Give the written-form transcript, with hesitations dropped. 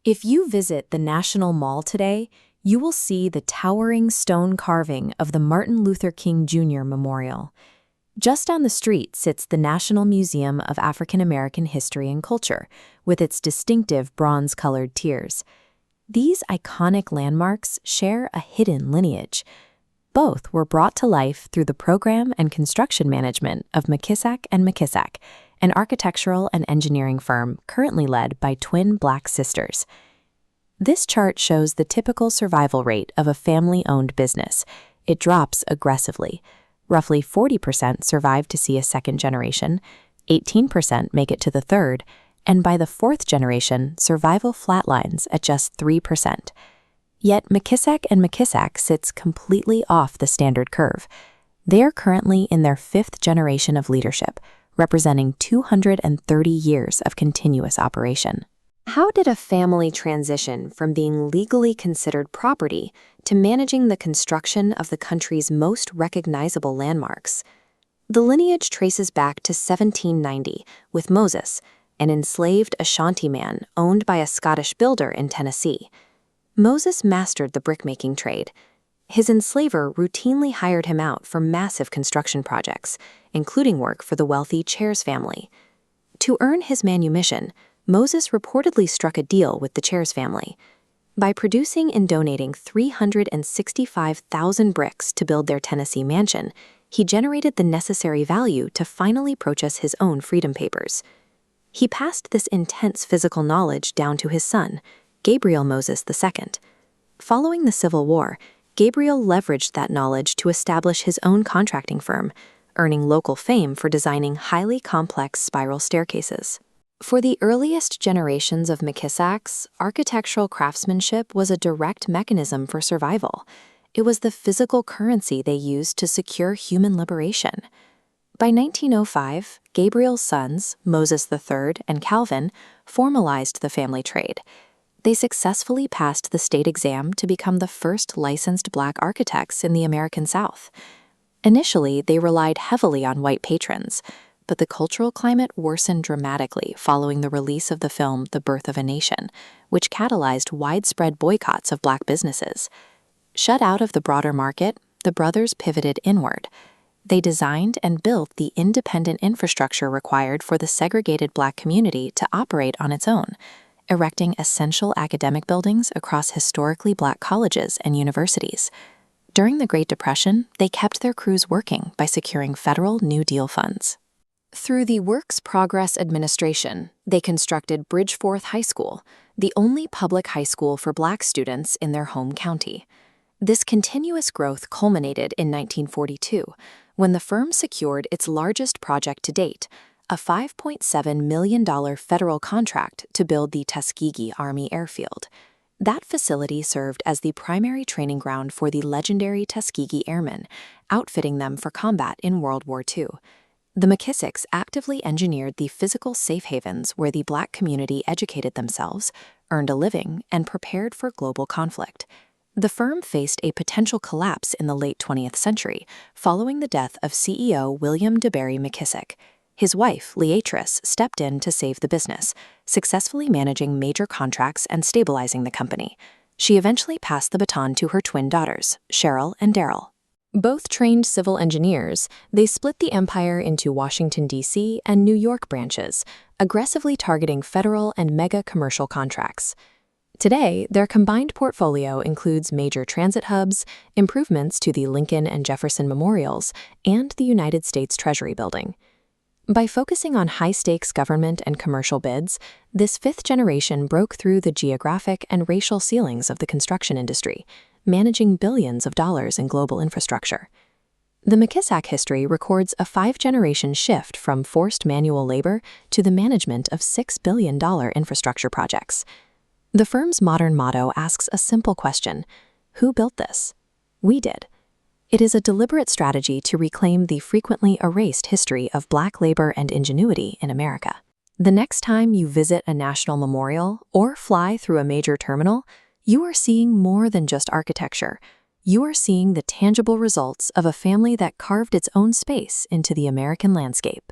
If you visit the National Mall today, you will see the towering stone carving of the Martin Luther King Jr. Memorial. Just on the street sits the National Museum of African American History and Culture, with its distinctive bronze-colored tiers. These iconic landmarks share a hidden lineage. Both were brought to life through the program and construction management of McKissack McKissack, an architectural and engineering firm currently led by twin Black sisters. This chart shows the typical survival rate of a family-owned business. It drops aggressively. Roughly 40% survive to see a second generation, 18% make it to the third, and by the fourth generation, survival flatlines at just 3%. Yet McKissack McKissack sits completely off the standard curve. They are currently in their fifth generation of leadership, representing 230 years of continuous operation. How did a family transition from being legally considered property to managing the construction of the country's most recognizable landmarks? The lineage traces back to 1790 with Moses, an enslaved Ashanti man owned by a Scottish builder in Tennessee. Moses mastered the brickmaking trade. His enslaver routinely hired him out for massive construction projects, including work for the wealthy Chairs family. To earn his manumission, Moses reportedly struck a deal with the Chairs family. By producing and donating 365,000 bricks to build their Tennessee mansion, he generated the necessary value to finally purchase his own freedom papers. He passed this intense physical knowledge down to his son, Gabriel Moses II. Following the Civil War, Gabriel leveraged that knowledge to establish his own contracting firm, earning local fame for designing highly complex spiral staircases. For the earliest generations of McKissacks, architectural craftsmanship was a direct mechanism for survival. It was the physical currency they used to secure human liberation. By 1905, Gabriel's sons, Moses III and Calvin, formalized the family trade. They successfully passed the state exam to become the first licensed Black architects in the American South. Initially, they relied heavily on white patrons, but the cultural climate worsened dramatically following the release of the film The Birth of a Nation, which catalyzed widespread boycotts of Black businesses. Shut out of the broader market, the brothers pivoted inward. They designed and built the independent infrastructure required for the segregated Black community to operate on its own, erecting essential academic buildings across historically Black colleges and universities. During the Great Depression, they kept their crews working by securing federal New Deal funds. Through the Works Progress Administration, they constructed Bridgeforth High School, the only public high school for Black students in their home county. This continuous growth culminated in 1942, when the firm secured its largest project to date, a $5.7 million federal contract to build the Tuskegee Army Airfield. That facility served as the primary training ground for the legendary Tuskegee Airmen, outfitting them for combat in World War II. The McKissacks actively engineered the physical safe havens where the Black community educated themselves, earned a living, and prepared for global conflict. The firm faced a potential collapse in the late 20th century following the death of CEO William DeBerry McKissack. His wife, Leatrice, stepped in to save the business, successfully managing major contracts and stabilizing the company. She eventually passed the baton to her twin daughters, Cheryl and Daryl. Both trained civil engineers, they split the empire into Washington, D.C. and New York branches, aggressively targeting federal and mega-commercial contracts. Today, their combined portfolio includes major transit hubs, improvements to the Lincoln and Jefferson memorials, and the United States Treasury Building. By focusing on high-stakes government and commercial bids, this fifth generation broke through the geographic and racial ceilings of the construction industry, managing billions of dollars in global infrastructure. The McKissack history records a 5-generation shift from forced manual labor to the management of $6 billion infrastructure projects. The firm's modern motto asks a simple question: who built this? We did. It is a deliberate strategy to reclaim the frequently erased history of Black labor and ingenuity in America. The next time you visit a national memorial or fly through a major terminal, you are seeing more than just architecture. You are seeing the tangible results of a family that carved its own space into the American landscape.